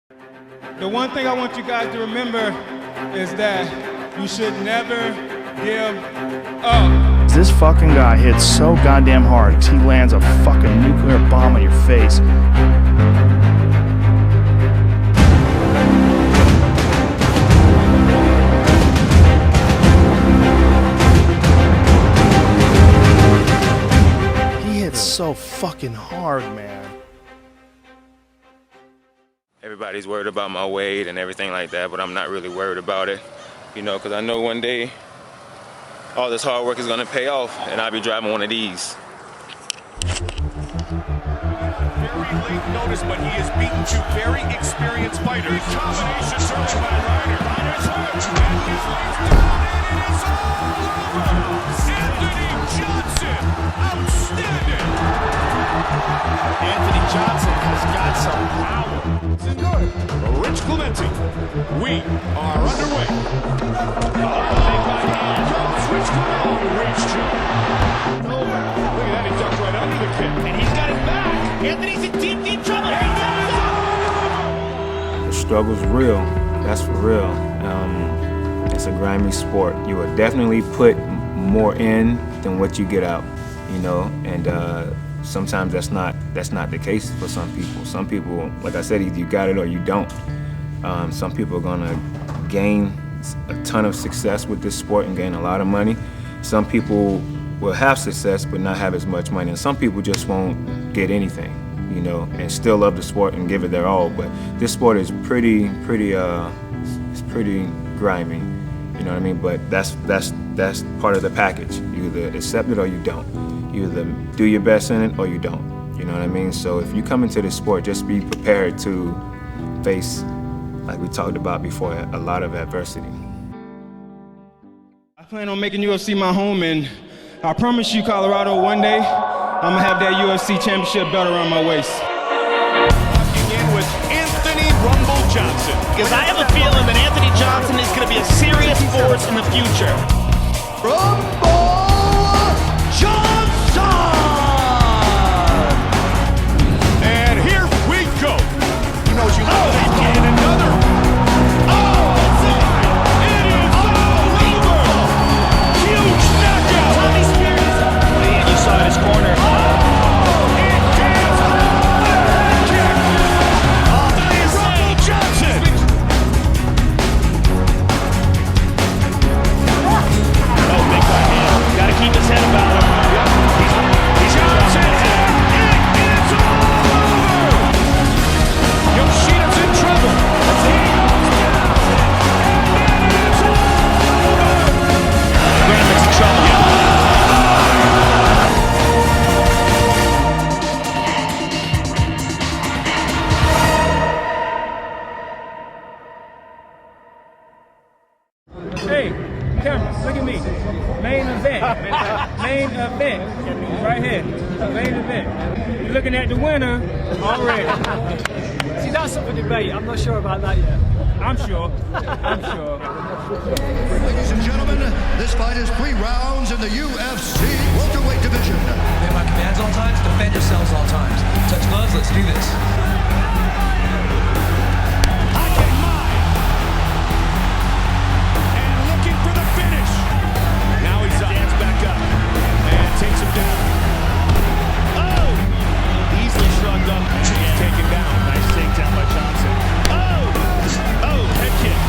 The one thing I want you guys to remember is that you should never give up. This fucking guy hits so goddamn hard, he lands a fucking nuclear bomb on your face. He hits so fucking hard, man. Everybody's worried about my weight and everything like that, but I'm not really worried about it, you know, because I know one day all this hard work is going to pay off, and I'll be driving one of these. Very late notice, but he has beaten two very experienced fighters. Big combination certainly by Ryder. Ryder's hurt, and his legs down, and it is all over. Anthony Johnson, outstanding. Anthony Johnson has got some power. Rich Clemente, we are underway. Big right hand comes Rich Clemente. Reach choke. Look at that, he ducked right under the kick. And he's got his back. Anthony's in deep, deep trouble. Here he comes. The struggle's real. That's for real. It's a grimy sport. You will definitely put more in than what you get out, you know, and sometimes that's not the case for some people. Some people, like I said, either you got it or you don't. Some people are gonna gain a ton of success with this sport and gain a lot of money. Some people will have success but not have as much money, and some people just won't get anything, you know, and still love the sport and give it their all. But this sport is pretty grimy, you know what I mean? But that's part of the package. You either accept it or you don't. You either do your best in it or you don't. You know what I mean? So if you come into this sport, just be prepared to face, like we talked about before, a lot of adversity. I plan on making UFC my home, and I promise you, Colorado, one day I'm gonna have that UFC championship belt around my waist. Walking in with Anthony Rumble Johnson. Because I have a feeling that Anthony Johnson is going to be a serious force in the future. Rumble Johnson! And here we go. He knows you love that. And another. Oh, that's it. It is all over. Huge knockout. Tommy Spears. And you saw in his corner. Oh, it is another kick. Anthony Rumble Johnson. Oh, big right hand. Got to keep his head about him. He's Johnson, and it is over. Yoshida's in trouble. Graham's in trouble. Hey, camera, look at me. Main event. Main event. Right here. Main event. You're looking at the winner already. See, that's up for debate. I'm not sure about that yet. I'm sure. I'm sure. Ladies and gentlemen, this fight is 3 rounds in the UFC welterweight division. Obey my commands all times, defend yourselves all times. Touch gloves, let's do this. And looking for the finish. Now he stands back up and takes him down. Oh! Easily shrugged up and taken down. Nice takedown by Johnson. Oh! Oh, head kick.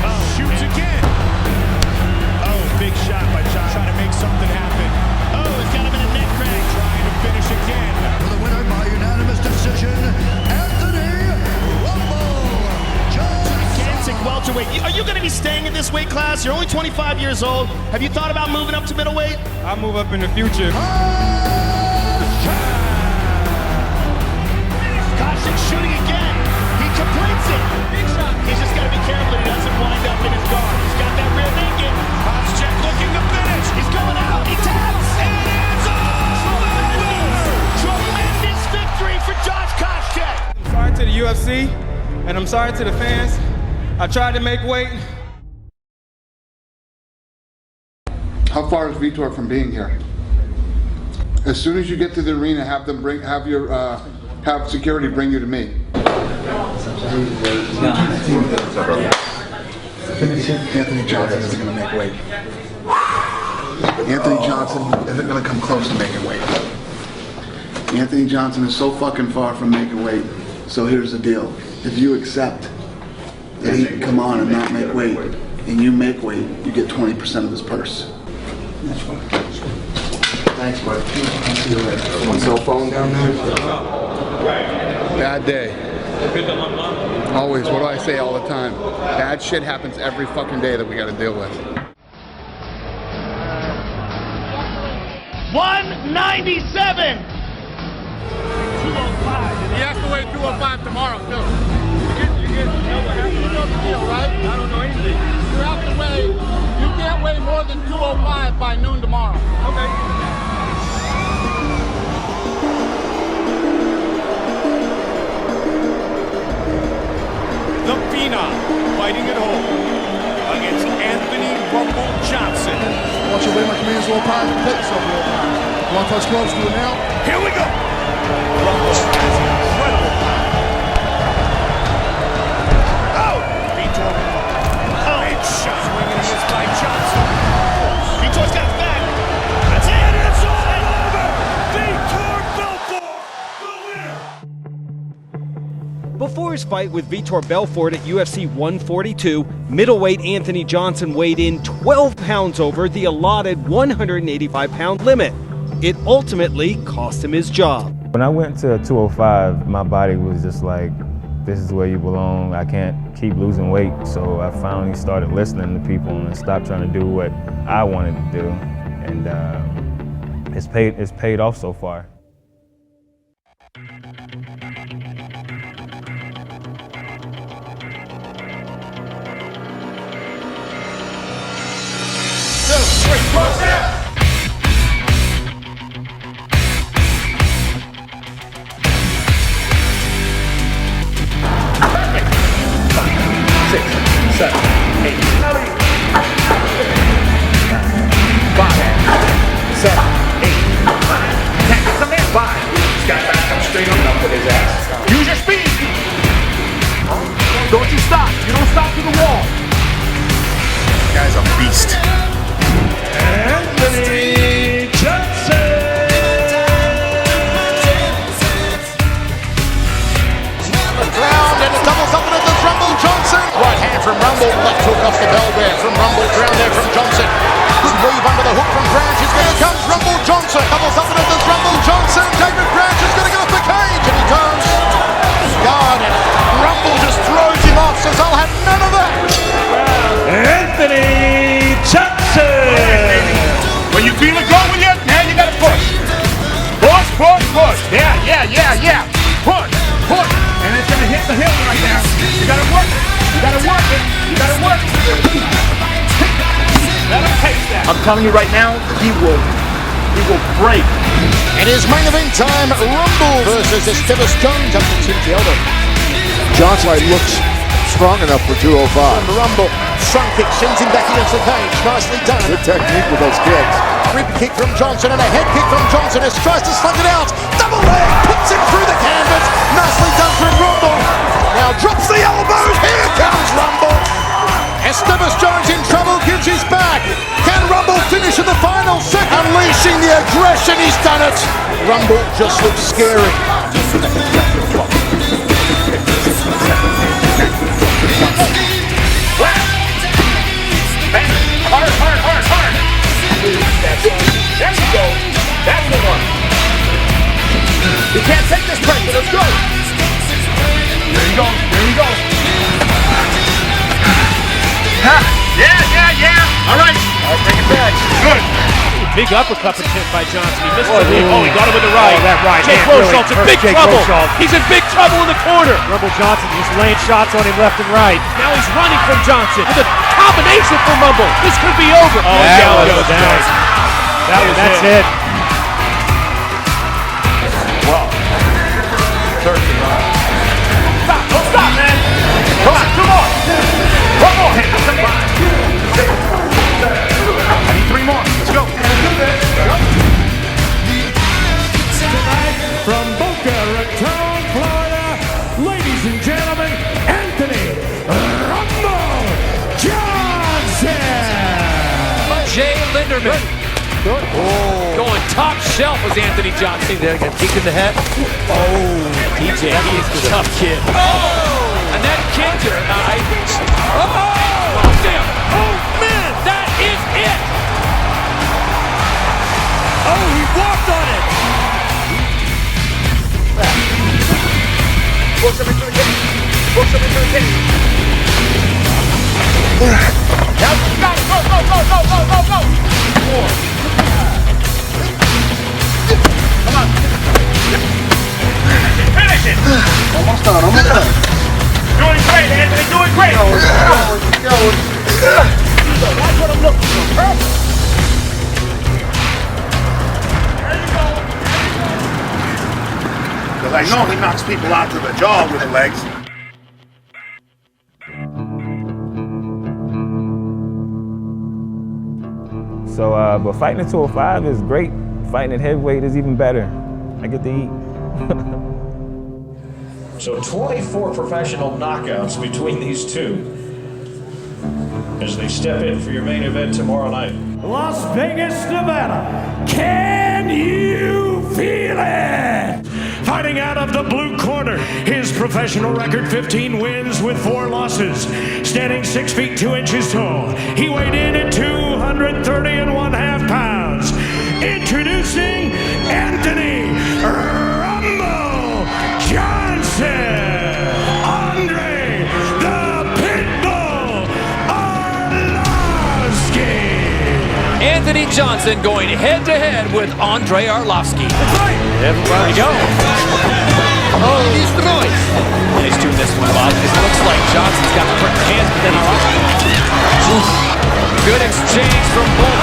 Oh, shoots again. Oh, big shot by Johnson. Trying to make something happen. Oh, he's got him in a neck crank. Trying to finish again. For the winner by unanimous decision, Anthony Rumble Johnson. Gigantic welterweight. Are you going to be staying in this weight class? You're only 25 years old. Have you thought about moving up to middleweight? I'll move up in the future. Koscheck shooting again. He completes it. He's just got to be careful he doesn't wind up in his guard. He's got that rear naked. Koscheck looking to finish. He's going out. He taps. And it's over! Tremendous victory for Josh Koscheck. I'm sorry to the UFC, and I'm sorry to the fans. I tried to make weight. How far is Vitor from being here? As soon as you get to the arena, have them have security bring you to me. Anthony Johnson isn't going to make weight. Anthony Johnson isn't going to come close to making weight. Anthony Johnson is so fucking far from making weight. So here's the deal. If you accept that he can come on and not make weight, and you make weight, you get 20% of his purse. Thanks, bud. I'll see you later. One cell phone down there? Bad day. Always. What do I say all the time? Bad shit happens every fucking day that we gotta deal with. 197! 205. He has to weigh 205 tomorrow, too. You know the deal, right? I don't know anything. You have to weigh, you can't weigh more than 205 by noon tomorrow. Okay. The Phenom fighting at home against Anthony Rumble Johnson. Want you to weigh my commands low pounds, take yourself low pounds. You want to touch gloves, do it now. Here we go. Rumble has incredible power. Oh! Vitor. Oh, big shot. Swinging and missed by Johnson. Vitor's got his back. That's it. And it's all over. Vitor Belfort, the winner. Before his fight with Vitor Belfort at UFC 142, middleweight Anthony Johnson weighed in 12 pounds over the allotted 185-pound limit. It ultimately cost him his job. When I went to 205, my body was just like, this is where you belong. I can't keep losing weight. So I finally started listening to people and stopped trying to do what I wanted to do. And it's paid off so far. Use your speed! Don't you stop! You don't stop to the wall! The guy's a beast. Anthony Johnson. Ground and it doubles up and it does Rumble Johnson. Right hand from Rumble, left hook off the bell there from Rumble, ground there from Johnson. Good move under the hook from Branch. Here comes Rumble Johnson. Doubles up and it does Rumble Johnson. David Branch is going to get off the cage and he does. God, and Rumble just throws him off, says I'll have none of that. Anthony Johnson. When you feel it going yet, now you got to push. Push, push, push. Yeah. Push. And it's going to hit the hip right now. You got to work it. You got to work it. Let him taste that. I'm telling you right now, he will break. It is main event time. Rumble versus Esteban Jones up to Tim Elder. Johnson looks strong enough for 205. Rumble, front kick, sends him back against the cage. Nicely done. Good technique with those kicks. Rib kick from Johnson and a head kick from Johnson as tries to slug it out. Double leg, puts him through the canvas. Nicely done from Rumble. Now drops the elbows. Here comes Rumble. Esteban Jones in trouble, gives his back. Can Rumble finish in the final second? Unleashing the aggression, he's done it. Rumble just looks scary. Hard. There we go. That's the one. You can't take this pressure. Let's go. There you go. Yeah. All right, bring it back. Good. Big uppercut attempt by Johnson. He missed the knee. Oh, he got him with the right. Oh, that right Jake hand really Rochal's in hurt big Jake trouble. Rochal. He's in big trouble in the corner. Rumble Johnson just laying shots on him left and right. Now he's running from Johnson with a combination from Rumble. This could be over. Oh, That was down. That's it. Well, 13. Stop, don't stop, man. Come on, two more. One more. Hey, that's a 5, 6, 7. I need 3 more. Let's go. Tonight from Boca Raton, Florida, ladies and gentlemen, German. Going top shelf was Anthony Johnson. There, got kicked in the head. DJ, he is a tough kid. And that kicker. Damn. Oh, man, that is it. Oh, he walked on it. Books up into the cage. Books up into the cage. Now, go. Come on. Finish it. Almost done. Doing great, Anthony. Doing great. That's what I'm looking for. Perfect. Because I know he knocks people out to the jaw with the legs. So, but fighting at 205 is great. Fighting at heavyweight is even better. I get to eat. So 24 professional knockouts between these two as they step in for your main event tomorrow night. Las Vegas, Nevada. Can you feel it? Fighting out of the blue corner, his professional record 15 wins with 4 losses. Standing 6 feet 2 inches tall. He weighed in at 230 1/2 pounds. Introducing Anthony Rumble Johnson. Andre the Pitbull Arlovsky. Anthony Johnson going head-to-head with Andre Arlovsky. Everybody go. Oh, he's the noise. Nice doing this one, Bob. It looks like Johnson's got the quick hands, but then Arlovsky. Good exchange from both.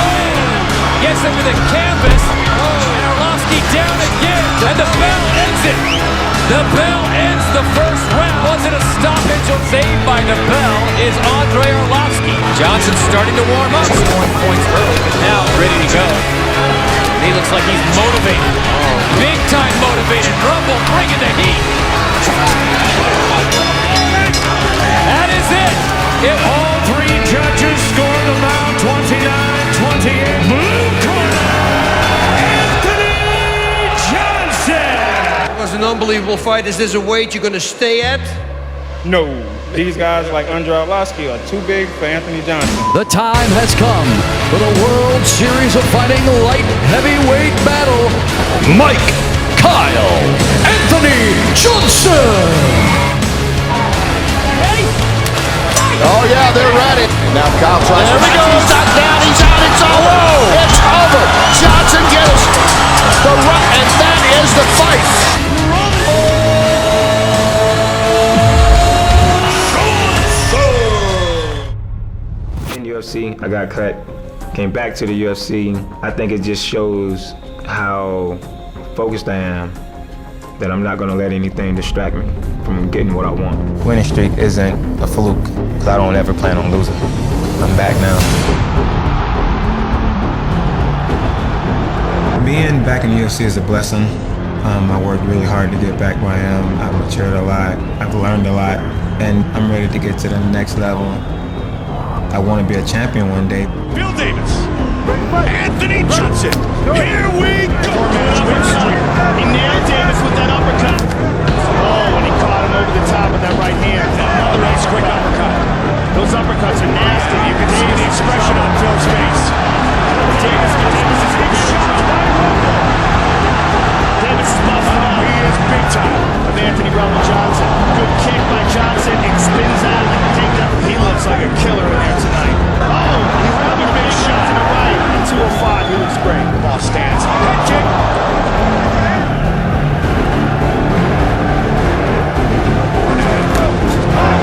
Gets into the canvas. And Arlovsky down again. And the bell ends it. The bell ends the first round. Was it a stoppage or saved by the bell is Andre Arlovsky. Johnson starting to warm up. Scoring points early, but now ready to go. He looks like he's motivated. Big time motivated. Rumble bringing the heat. That is it. All 3 judges score the round 29-28. Blue corner, Anthony Johnson. It was an unbelievable fight. Is this a weight you're going to stay at? No. These guys like Andre Arlovsky are too big for Anthony Johnson. The time has come for the World Series of Fighting light heavyweight battle. Mike Kyle Anthony Johnson. Oh yeah, they're ready. Now Kyle tries to There we go. He's not down, he's out, it's over. It's over. Johnson gets the run, and that is the fight. In UFC, I got cut. Came back to the UFC. I think it just shows how focused I am, that I'm not gonna let anything distract me from getting what I want. Winning streak isn't a fluke, because I don't ever plan on losing. I'm back now. Being back in the UFC is a blessing. I worked really hard to get back where I am. I've matured a lot. I've learned a lot, and I'm ready to get to the next level. I want to be a champion one day. Bill Davis. Anthony Johnson. Here we go. He nailed Davis with that uppercut. Oh, when he caught him over the top with that right hand. Another nice quick uppercut. Those uppercuts are nasty. You can see the expression on Phil's face. Davis is big shot by Rumble. Davis is buffing up. He is big time with Anthony Rumble Johnson. Good kick by Johnson. It spins out like a takedown. He looks like a killer in there tonight. Oh, another big shot to the right. At 205, he looks great. The ball stands. Head kick.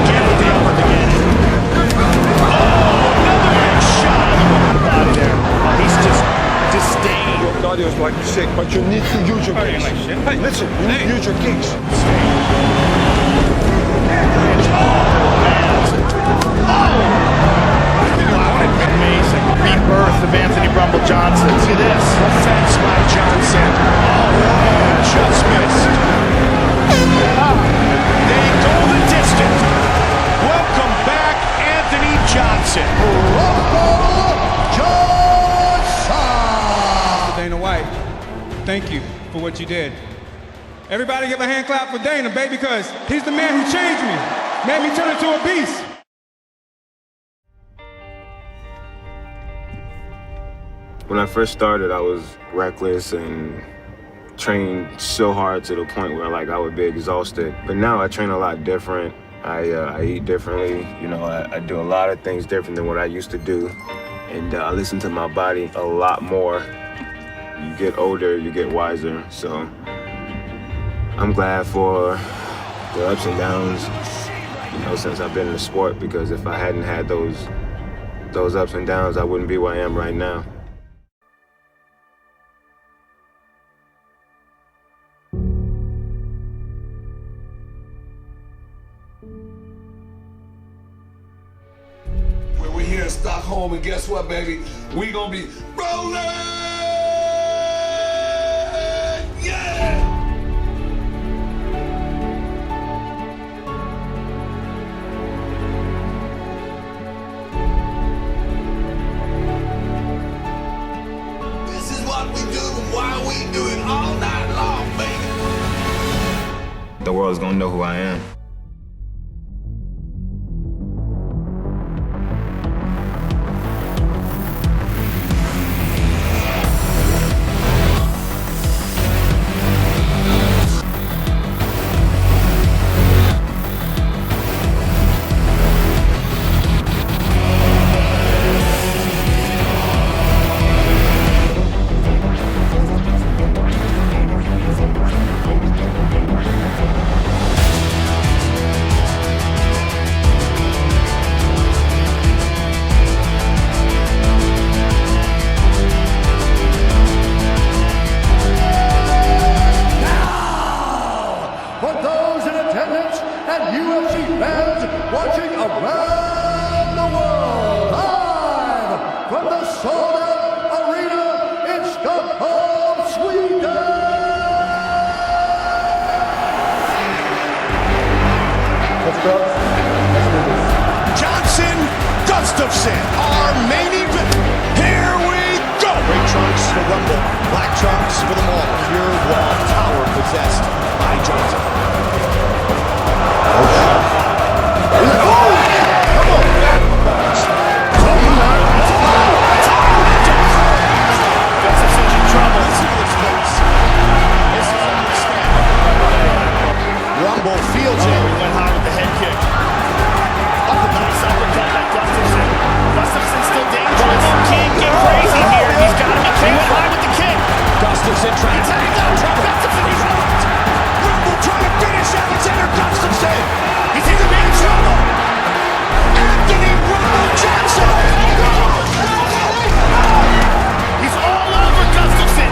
Get with the upper again. Oh, another big shot on the body there. Oh, he's just disdained. Your body is like shit, but you need to use your kicks. Hey, listen, you need to use your kicks. Amazing rebirth of Anthony Rumble Johnson. Look at this. Offense by Johnson. Oh, just missed. They go the distance. Welcome back, Anthony Johnson. Rumble Johnson. thank you for what you did. Everybody give a hand clap for Dana, baby, because he's the man who changed me, made me turn into a beast. When I first started, I was reckless and trained so hard to the point where like I would be exhausted. But now I train a lot different. I eat differently. You know, I do a lot of things different than what I used to do. And I listen to my body a lot more. You get older, you get wiser. So I'm glad for the ups and downs, you know, since I've been in the sport, because if I hadn't had those ups and downs, I wouldn't be where I am right now. We're here in Stockholm, and guess what, baby? We gonna be rolling! Yeah! This is what we do and why we do it all night long, baby. The world's gonna know who I am. For those in attendance and UFC fans watching around the world, live from the sold-out arena in Stockholm, Sweden. Let's go. Johnson, Gustafsson, our main event. Here we go. Gray trunks for Rumble, black trunks for them all. Pure raw power possessed by Johnson. Rumble fields it. He went high with the head kick. Up a nice uppercut by Gustafsson. Gustafsson's still dangerous. Can't get crazy here. He's got to be careful. He went high with the kick. Gustafsson trying to take down Gustafsson. He's out. Rumble trying to finish Alexander Gustafsson. He's in the main trouble. Anthony Rumble Johnson. He's all over Gustafsson.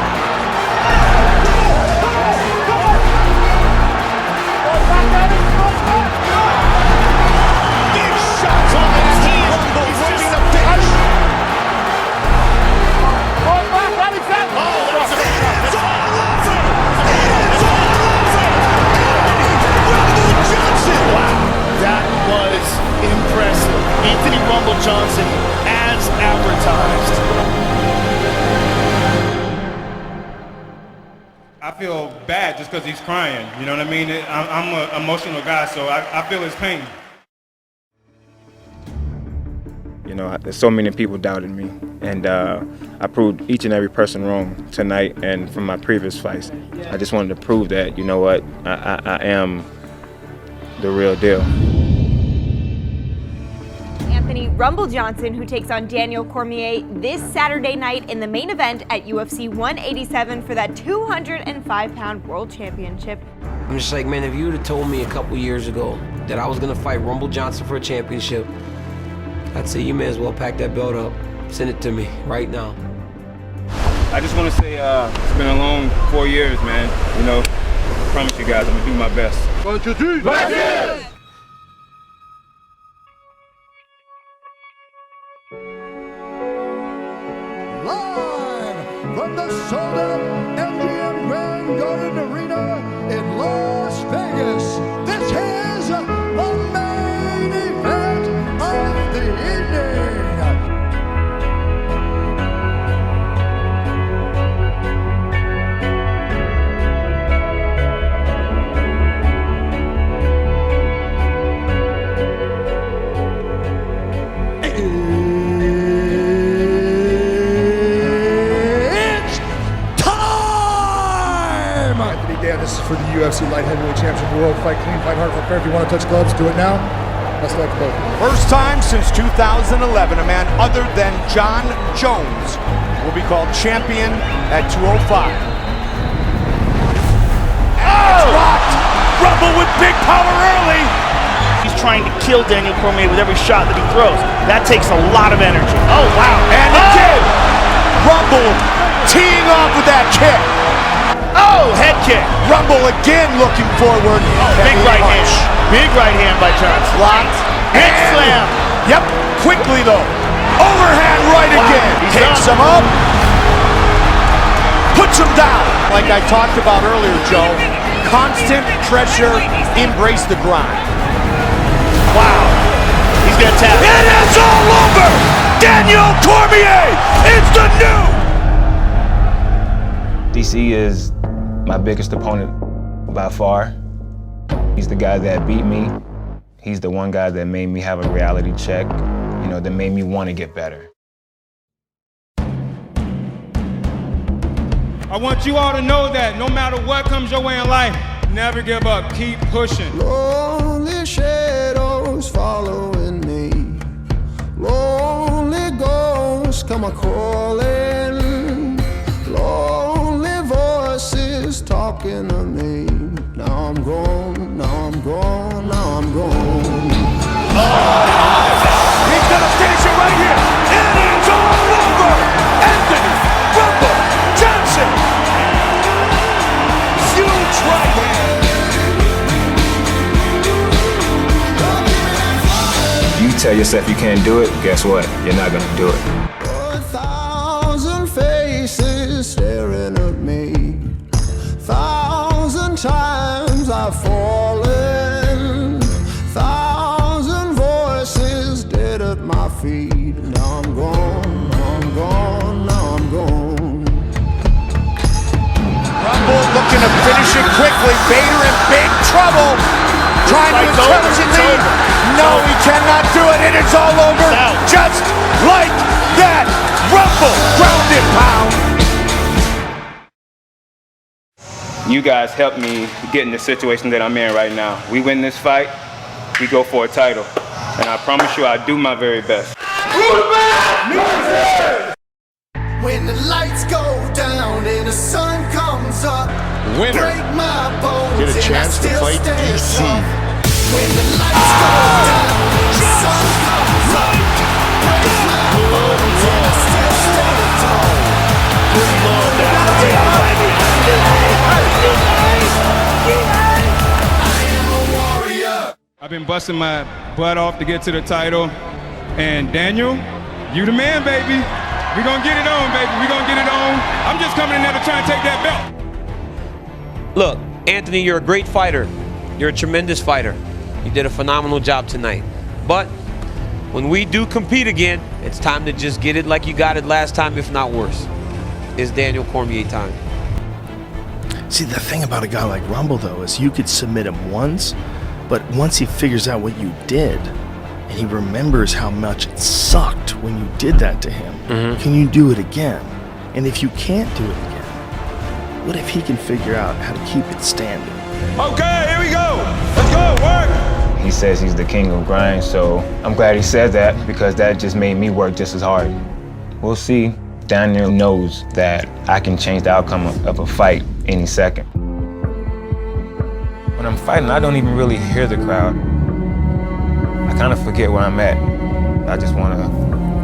Big shots on his team. He's winning the finish. That was impressive. Anthony Rumble Johnson as advertised. I feel bad just because he's crying. You know what I mean? I'm an emotional guy, so I feel his pain. You know, there's so many people doubted me, and I proved each and every person wrong tonight and from my previous fights. I just wanted to prove that, you know what, I am the real deal. Anthony Rumble Johnson, who takes on Daniel Cormier this Saturday night in the main event at UFC 187 for that 205-pound world championship. I'm just like, man, if you would have told me a couple years ago that I was gonna fight Rumble Johnson for a championship, I'd say you may as well pack that belt up. Send it to me right now. I just want to say it's been a long 4 years, man. You know, I promise you guys I'm gonna do my best. 1, 2, 3, let's go! Live from the sold-out MGM Grand Garden Arena in Las Vegas, this is the main event of the evening. for the UFC Light Heavyweight Championship of the world. Fight clean, fight hard, fight fair. If you want to touch gloves, do it now. Best of luck to both. First time since 2011, a man other than John Jones will be called champion at 205. It's rocked. Rumble with big power early. He's trying to kill Daniel Cormier with every shot that he throws. That takes a lot of energy. Oh, wow. And it did. Rumble teeing off with that kick. Oh, head kick. Rumble again looking forward. Big right hand. Big right hand by Johnson. Blocked. Head slam. Yep. Quickly though. Overhand right again. Takes him up. Puts him down. Like I talked about earlier, Joe. Constant pressure. Embrace the grind. Wow. He's gonna tap. It is all over. Daniel Cormier is the new. DC is my biggest opponent by far. He's the guy that beat me. He's the one guy that made me have a reality check, you know, that made me want to get better. I want you all to know that no matter what comes your way in life, never give up, keep pushing. Lonely shadows following me. Lonely ghosts come a-calling. Lonely voices talking to me. Now I'm gone, now I'm gone, now I'm gone. He's gonna finish it right here. It is all over. Anthony Rumble Johnson. Huge right hand. You tell yourself you can't do it, guess what? You're not gonna do it. 1,000 faces staring at me. 1,000 times I've fallen. 1,000 voices dead at my feet. Now I'm gone, now I'm gone, now I'm gone. Rumble looking to finish it quickly. Bader in big trouble. Trying to encourage it lead. No, he cannot do it. And it's all over. Just like that. Rumble ground and pound. You guys helped me get in the situation that I'm in right now. We win this fight, we go for a title. And I promise you I'll do my very best. When the lights go down and the sun comes up, winner, break my bones, get a chance to fight DC. When the lights go down and the sun comes up, break my bones and I still stand tall. Good Lord, I've been busting my butt off to get to the title. And Daniel, you the man, baby. We gonna get it on, baby. We gonna get it on. I'm just coming in there to try and take that belt. Look, Anthony, you're a great fighter. You're a tremendous fighter. You did a phenomenal job tonight. But when we do compete again, it's time to just get it like you got it last time, if not worse. It's Daniel Cormier time. See, the thing about a guy like Rumble, though, is you could submit him once, but once he figures out what you did, and he remembers how much it sucked when you did that to him, can you do it again? And if you can't do it again, what if he can figure out how to keep it standing? Okay, here we go. Let's go, work. He says he's the king of grind, so I'm glad he said that because that just made me work just as hard. We'll see. Daniel knows that I can change the outcome of a fight any second. When I'm fighting, I don't even really hear the crowd. I kind of forget where I'm at. I just want to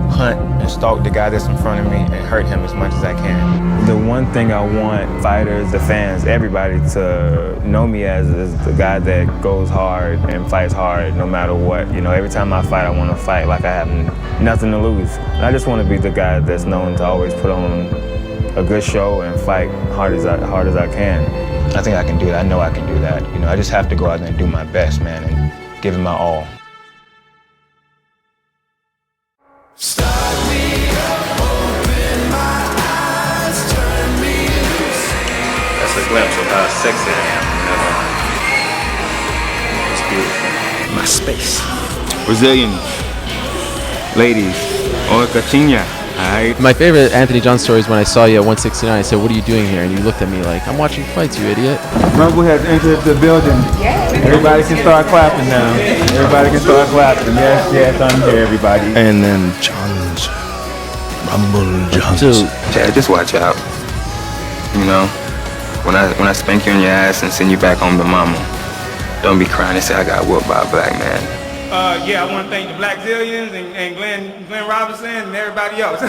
hunt and stalk the guy that's in front of me and hurt him as much as I can. The one thing I want fighters, the fans, everybody to know me as is the guy that goes hard and fights hard no matter what. You know, every time I fight, I want to fight like I have nothing to lose. And I just want to be the guy that's known to always put on a good show and fight hard as I can. I think I can do that. I know I can do that. You know, I just have to go out there and do my best, man, and give it my all. That's a glimpse of how sexy I am. It's beautiful. My space. Brazilian ladies, oi Catinha. Alright. My favorite Anthony Johnson story is when I saw you at 169. I said, "What are you doing here?" And you looked at me like, "I'm watching fights, you idiot." Rumble has entered the building. Everybody can start clapping now. Everybody can start clapping. Yes, yes, I'm here, everybody. And then John's Rumble Johnson. Chad, just watch out. You know, when I spank you in your ass and send you back home to mama, don't be crying and say I got whooped by a black man. Yeah, I want to thank the Black Zillions and Glenn Robinson and everybody else.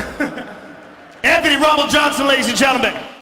Anthony Rumble Johnson, ladies and gentlemen.